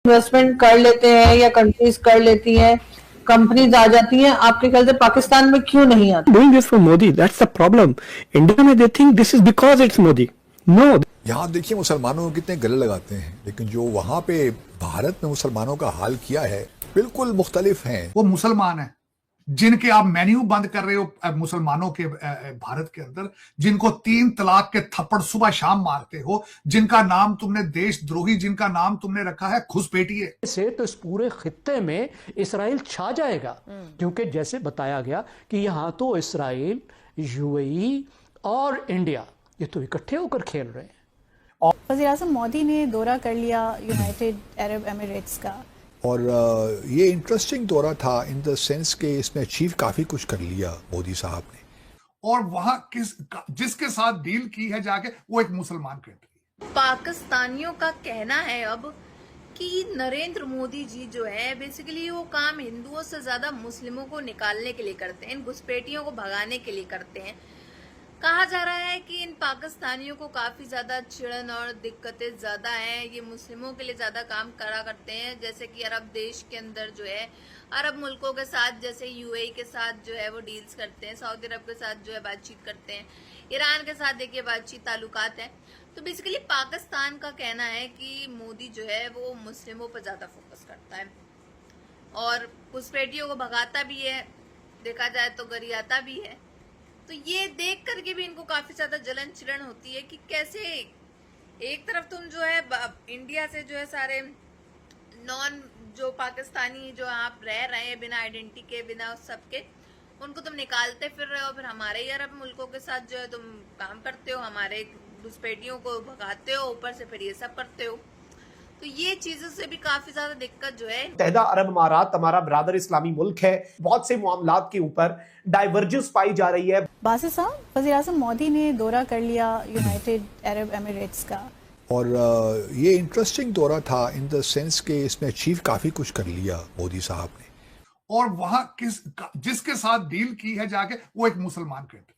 Investment कर लेते हैं या कंट्रीज कर लेती हैं, कंपनीज आ जाती हैं, आपके ख्याल से पाकिस्तान में क्यों नहीं आती? Doing this for Modi, that's the problem. India में they think this is because it's Modi. No. यहाँ देखिए मुसलमानों को कितने गले लगाते हैं, लेकिन जो वहाँ पे भारत में मुसलमानों का हाल किया है बिल्कुल मुख्तलिफ हैं। वो मुसलमान है जिनके आप मेन्यू बंद कर रहे हो मुसलमानों के भारत के अंदर, जिनको 3 तलाक के थप्पड़ सुबह शाम मारते हो, जिनका नाम तुमने देशद्रोही, जिनका नाम तुमने रखा है घुसपैठिए से, तो इस पूरे खित्ते में इसराइल छा जाएगा। क्योंकि जैसे बताया गया कि यहाँ तो इसराइल, यूएई और इंडिया ये तो इकट्ठे होकर खेल रहे हैं। वज़ीर-ए-आज़म मोदी ने दौरा कर लिया यूनाइटेड अरब एमिरेट्स का, और ये इंटरेस्टिंग दौरा था इन द सेंस के इसमें अचीव काफी कुछ कर लिया मोदी साहब ने। और वहां जिसके साथ डील की है जाके वो एक मुसलमान कंट्री। पाकिस्तानियों का कहना है अब कि नरेंद्र मोदी जी जो है बेसिकली वो काम हिंदुओं से ज्यादा मुस्लिमों को निकालने के लिए करते हैं, इन घुसपैठियों को भगाने के लिए करते हैं। कहा जा रहा है कि इन पाकिस्तानियों को काफी ज्यादा चिड़न और दिक्कतें ज्यादा हैं, ये मुस्लिमों के लिए ज्यादा काम करा करते हैं। जैसे कि अरब देश के अंदर जो है अरब मुल्कों के साथ, जैसे यूएई के साथ जो है वो डील्स करते हैं, सऊदी अरब के साथ जो है बातचीत करते हैं, ईरान के साथ देखिए बातचीत ताल्लुकात है। तो बेसिकली पाकिस्तान का कहना है कि मोदी जो है वो मुस्लिमों पर ज्यादा फोकस करता है और घुसपैठियों को भगाता भी है, देखा जाए तो गरियाता भी है। तो ये देख करके भी इनको काफी ज्यादा जलन चिड़न होती है कि कैसे एक तरफ तुम जो है इंडिया से जो है सारे नॉन जो पाकिस्तानी जो आप रह रहे हैं बिना आइडेंटिटी के, बिना उस सब के, उनको तुम निकालते फिर रहे हो, फिर हमारे ही अरब मुल्कों के साथ जो है तुम काम करते हो, हमारे घुसपैठियों को भगाते हो, ऊपर से फिर ये सब करते हो। तो ये चीजों से भी काफी ज्यादा दिक्कत जो है। मुत्तहिदा अरब अमारात हमारा ब्रादर इस्लामी मुल्क है, बहुत से मामलात के ऊपर डाइवर्जेंस पाई जा रही है। बासित साहब, वज़ीर-ए-आज़म मोदी ने दौरा कर लिया यूनाइटेड अरब एमिरेट्स का, और ये इंटरेस्टिंग दौरा था इन द सेंस के इसमें अचीव काफी कुछ कर लिया मोदी साहब ने। और वहां जिसके साथ डील की है जाके वो एक मुसलमान कंट्री,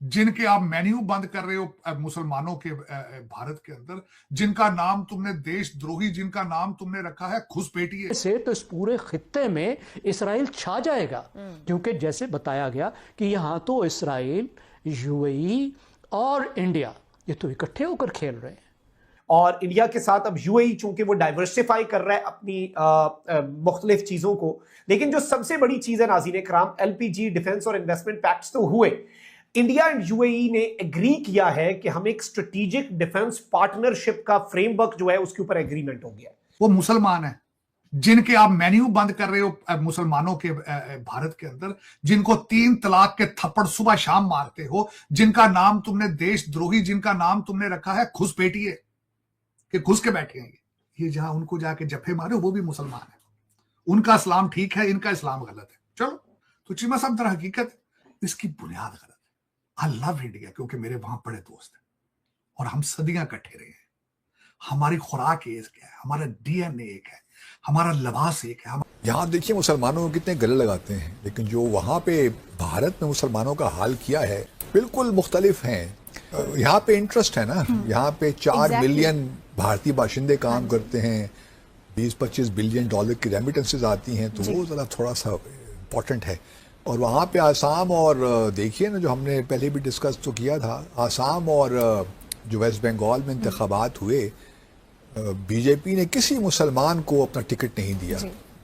जिनके आप मेन्यू बंद कर रहे हो मुसलमानों के भारत के अंदर, जिनका नाम तुमने देशद्रोही, जिनका नाम तुमने रखा है घुसपैठिए से, तो इस पूरे खित्ते में इसराइल छा जाएगा। क्योंकि जैसे बताया गया कि यहाँ तो इसराइल, यूएई और इंडिया ये तो इकट्ठे होकर खेल रहे हैं। और इंडिया के साथ अब यूएई चूंकि वो डाइवर्सिफाई कर रहा है अपनी मुख्तलिफ चीजों को, लेकिन जो सबसे बड़ी चीज है नाज़रीन कराम, एलपीजी डिफेंस और इन्वेस्टमेंट पैक्ट्स तो हुए, इंडिया एंड यूएई ने एग्री किया है कि हम एक स्ट्रेटेजिक डिफेंस पार्टनरशिप का फ्रेमवर्क जो है उसके ऊपर एग्रीमेंट हो गया। वो मुसलमान है जिनके आप मेन्यू बंद कर रहे हो मुसलमानों के भारत के अंदर, जिनको 3 तलाक के थप्पड़ सुबह शाम मारते हो, जिनका नाम तुमने देशद्रोही, जिनका नाम तुमने रखा है घुसपैठिए कि घुस के बैठे हैं। ये जहां उनको जाके जफे मारे वो भी मुसलमान है, उनका इस्लाम ठीक है, इनका इस्लाम गलत है। चलो तो चीमा साहब दर हकीकत इसकी बुनियाद गलत है। आई लव इंडिया क्योंकि मेरे वहां बड़े दोस्त हैं और हम सदियां इकट्ठे रहे हैं। हमारी खुराक एक है, हमारा डीएनए एक है, हमारा लिबास एक है। यहाँ देखिए मुसलमानों को कितने गले लगाते हैं, लेकिन जो वहाँ पे भारत में मुसलमानों का हाल किया है बिल्कुल मुख्तलिफ हैं। यहाँ पे इंटरेस्ट है ना, यहाँ पे 4 मिलियन भारतीय बाशिंदे काम करते हैं, 20-25 बिलियन डॉलर की रेमिटेंसेज आती हैं, तो वो जरा थोड़ा सा इम्पोर्टेंट है। और वहाँ पे आसाम और देखिए ना, जो हमने पहले भी डिस्कस तो किया था, आसाम और जो वेस्ट बंगाल में इंतखाबात हुए, बीजेपी ने किसी मुसलमान को अपना टिकट नहीं दिया।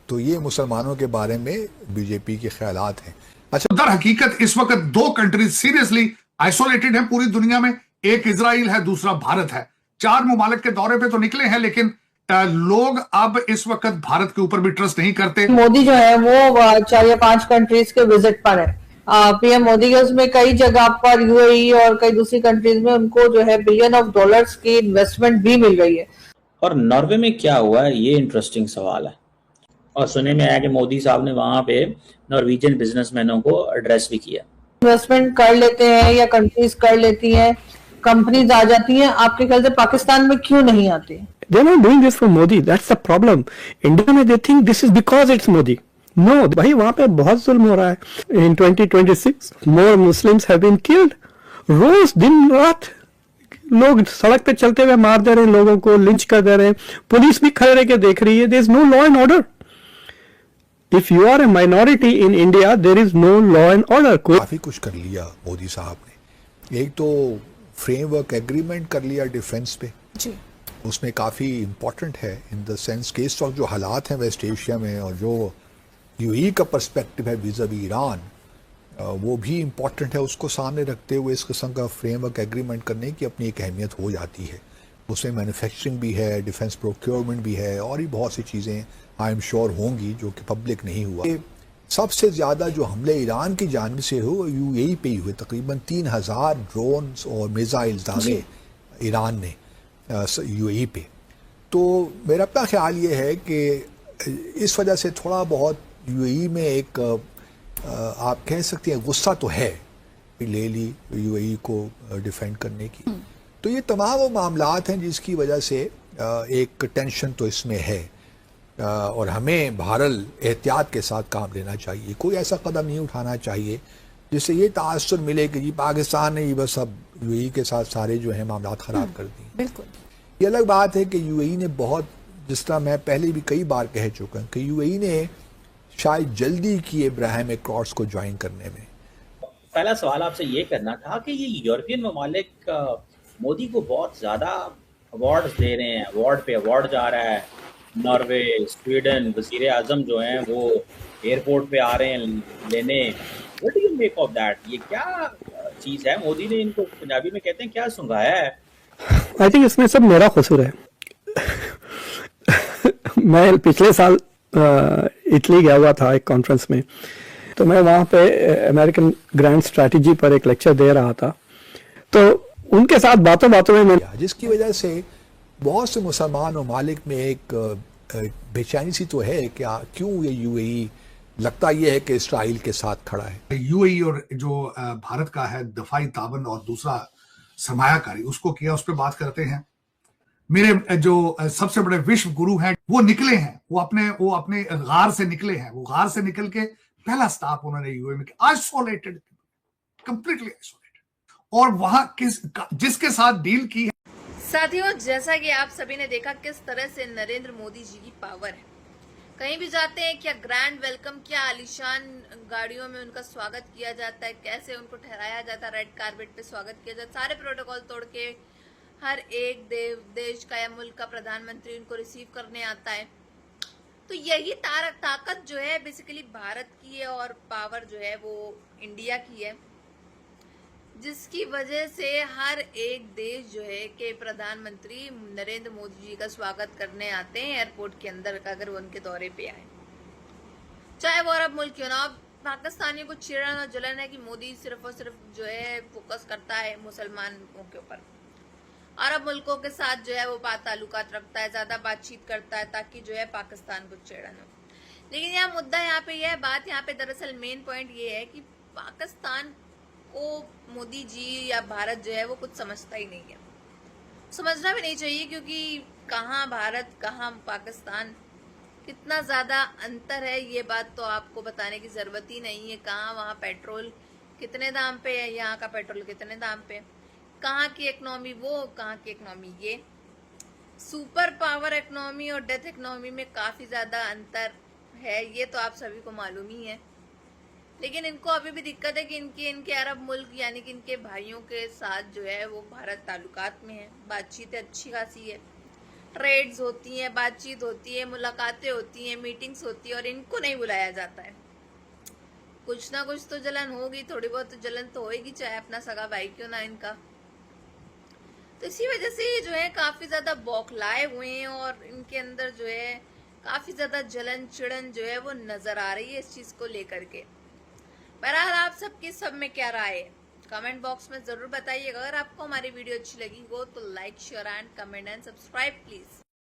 तो ये मुसलमानों के बारे में बीजेपी के ख्यालात हैं। अच्छा, दर हकीकत इस वक्त 2 कंट्रीज सीरियसली आइसोलेटेड हैं पूरी दुनिया में, एक इजराइल है, दूसरा भारत है। 4 ममालिक के दौरे पे तो निकले हैं, लेकिन लोग अब इस वक्त भारत के ऊपर भी ट्रस्ट नहीं करते। मोदी जो है वो 4 या 5 कंट्रीज के विजिट पर है। पीएम मोदी के उसमें कई जगह पर यूएई और कई दूसरी कंट्रीज में उनको जो है बिलियन ऑफ डॉलर्स की इन्वेस्टमेंट भी मिल रही है। और नॉर्वे में क्या हुआ है, ये इंटरेस्टिंग सवाल है। और सुनने में आया कि मोदी साहब ने वहां पे नॉर्वेजियन बिजनेसमैनों को एड्रेस भी किया। इन्वेस्टमेंट कर लेते हैं या कंट्रीज कर लेती हैं, कंपनीज आ जाती हैं, आपके ख्याल से पाकिस्तान में क्यों नहीं आती? They're not doing this for Modi. That's the problem. India में they think this is because it's Modi. No, भाई वहाँ पे बहुत जुल्म हो रहा है। In 2026, more Muslims have been killed. रोज दिन रात लोग सड़क पे चलते हुए मार दे रहे हैं लोगों को, लिंच कर दे रहे हैं, पुलिस भी खड़े रह के देख रही है, there is no law and order. If you are a minority in India there is no law and order. काफी कुछ कर लिया मोदी साहब ने। एक तो फ्रेमवर्क एग्रीमेंट कर लिया डिफेंस पे जी, उसमें काफ़ी इम्पोर्टेंट है इन द सेंस के इस वक्त जो हालात हैं वेस्ट एशिया में और जो यूएई का पर्सपेक्टिव है विज़ावी ईरान, वो भी इम्पोर्टेंट है। उसको सामने रखते हुए इस किस्म का फ्रेमवर्क एग्रीमेंट करने की अपनी एक अहमियत हो जाती है। उसमें मैन्युफैक्चरिंग भी है, डिफेंस प्रोक्योरमेंट भी है और भी बहुत सी चीज़ें आई एम श्योर होंगी जो कि पब्लिक नहीं हुआ। सबसे ज़्यादा जो हमले ईरान की जानिब से हो यूएई पे ही हुए, तकरीबन 3000 ड्रोन्स और मिसाइल्स डाले ईरान ने यूएई पे। तो मेरा अपना ख्याल ये है कि इस वजह से थोड़ा बहुत यूएई में एक आप कह सकते हैं गुस्सा तो है, ले ली यूएई को डिफेंड करने की। तो ये तमाम वो मामलात हैं जिसकी वजह से एक टेंशन तो इसमें है और हमें बहरहाल एहतियात के साथ काम लेना चाहिए। कोई ऐसा कदम नहीं उठाना चाहिए जिससे ये तासुर मिले कि जी पाकिस्तान ने बस अब यूएई के साथ सारे जो है मामलात ख़राब कर दिए। बिल्कुल। ये अलग बात है कि यूएई ने बहुत, जिस तरह मैं पहले भी कई बार कह चुका हूँ कि यूएई ने शायद जल्दी की इब्राहिम अकॉर्ड्स को ज्वाइन करने में। पहला सवाल आपसे ये करना था कि ये यूरोपियन ममालिक मोदी को बहुत ज़्यादा अवार्ड्स दे रहे हैं, अवार्ड पे अवार्ड जा रहा है। नॉर्वे, स्वीडन, वज़ीर आज़म जो हैं वो एयरपोर्ट पे आ रहे हैं लेने। What do you make of that? ये क्या चीज़ है? मोदी ने इनको पंजाबी में कहते हैं क्या सुंघाया है? आई थिंक इसमें सब मेरा कसूर है। मैं पिछले साल इटली गया हुआ था एक कॉन्फ्रेंस में, तो मैं वहाँ पे अमेरिकन ग्रैंड स्ट्रैटेजी पर एक लेक्चर दे रहा था। तो उनके साथ बातों बातों में जिसकी वजह से बहुत से मुसलमान ममालिक में एक बेचैनी सी तो है कि क्यों ये यूएई लगता ये है कि इसराइल के साथ खड़ा है। यूएई और जो भारत का है दफाई ताबन और दूसरा सरमायाकारी, उसको किया, उस पर बात करते हैं। मेरे जो सबसे बड़े विश्व गुरु हैं वो निकले हैं, वो अपने गार से निकले हैं। वो गार से निकल के पहला स्टॉप उन्होंने यूएई में किया, आइसोलेटेड, कंप्लीटली आइसोलेटेड, और वहां जिसके साथ डील की है। साथियों, जैसा कि आप सभी ने देखा किस तरह से नरेंद्र मोदी जी की पावर है। कहीं भी जाते हैं क्या ग्रैंड वेलकम, क्या आलीशान गाड़ियों में उनका स्वागत किया जाता है, कैसे उनको ठहराया जाता है, रेड कारपेट पे स्वागत किया जाता है, सारे प्रोटोकॉल तोड़ के हर एक देश का या मुल्क का प्रधानमंत्री उनको रिसीव करने आता है। तो यही ताकत जो है बेसिकली भारत की है और पावर जो है वो इंडिया की है, जिसकी वजह से हर एक देश जो है के प्रधानमंत्री नरेंद्र मोदी जी का स्वागत करने आते हैं एयरपोर्ट के अंदर, अगर वो उनके दौरे पे आए, चाहे वो अरब मुल्क क्यों ना। पाकिस्तानियों को चिड़न और जलन है कि मोदी सिर्फ और सिर्फ जो है फोकस करता है मुसलमानों के ऊपर, अरब मुल्कों के साथ जो है वो ताल्लुकात रखता है, ज्यादा बातचीत करता है ताकि जो है पाकिस्तान को चिड़न हो। लेकिन यहाँ मुद्दा यहाँ पे यह बात, यहाँ पे दरअसल मेन पॉइंट ये है कि पाकिस्तान को मोदी जी या भारत जो है वो कुछ समझता ही नहीं है। समझना भी नहीं चाहिए, क्योंकि कहाँ भारत कहाँ पाकिस्तान, कितना ज्यादा अंतर है ये बात तो आपको बताने की जरूरत ही नहीं है। कहाँ वहाँ पेट्रोल कितने दाम पे है, यहाँ का पेट्रोल कितने दाम पे, कहाँ की इकोनॉमी वो, कहाँ की इकोनॉमी ये। सुपर पावर इकोनॉमी और डेथ इकोनॉमी में काफी ज्यादा अंतर है, ये तो आप सभी को मालूम ही है। लेकिन इनको अभी भी दिक्कत है कि इनके अरब मुल्क यानी कि इनके भाइयों के साथ जो है वो भारत ताल्लुकात में है, बातचीत अच्छी खासी है, ट्रेड्स होती हैं, बातचीत होती है, मुलाकातें होती हैं, मीटिंग्स होती है, और इनको नहीं बुलाया जाता है। कुछ ना कुछ तो जलन होगी, थोड़ी बहुत तो जलन तो होगी, चाहे अपना सगा भाई क्यों ना इनका। तो इसी वजह से जो है काफी ज्यादा बौखलाए हुए हैं और इनके अंदर जो है काफी ज्यादा जलन चिड़न जो है वो नजर आ रही है इस चीज को लेकर के। बहरहाल आप सबकी सब में क्या राय है कमेंट बॉक्स में जरूर बताइएगा। अगर आपको हमारी वीडियो अच्छी लगी हो तो like share and comment and subscribe please.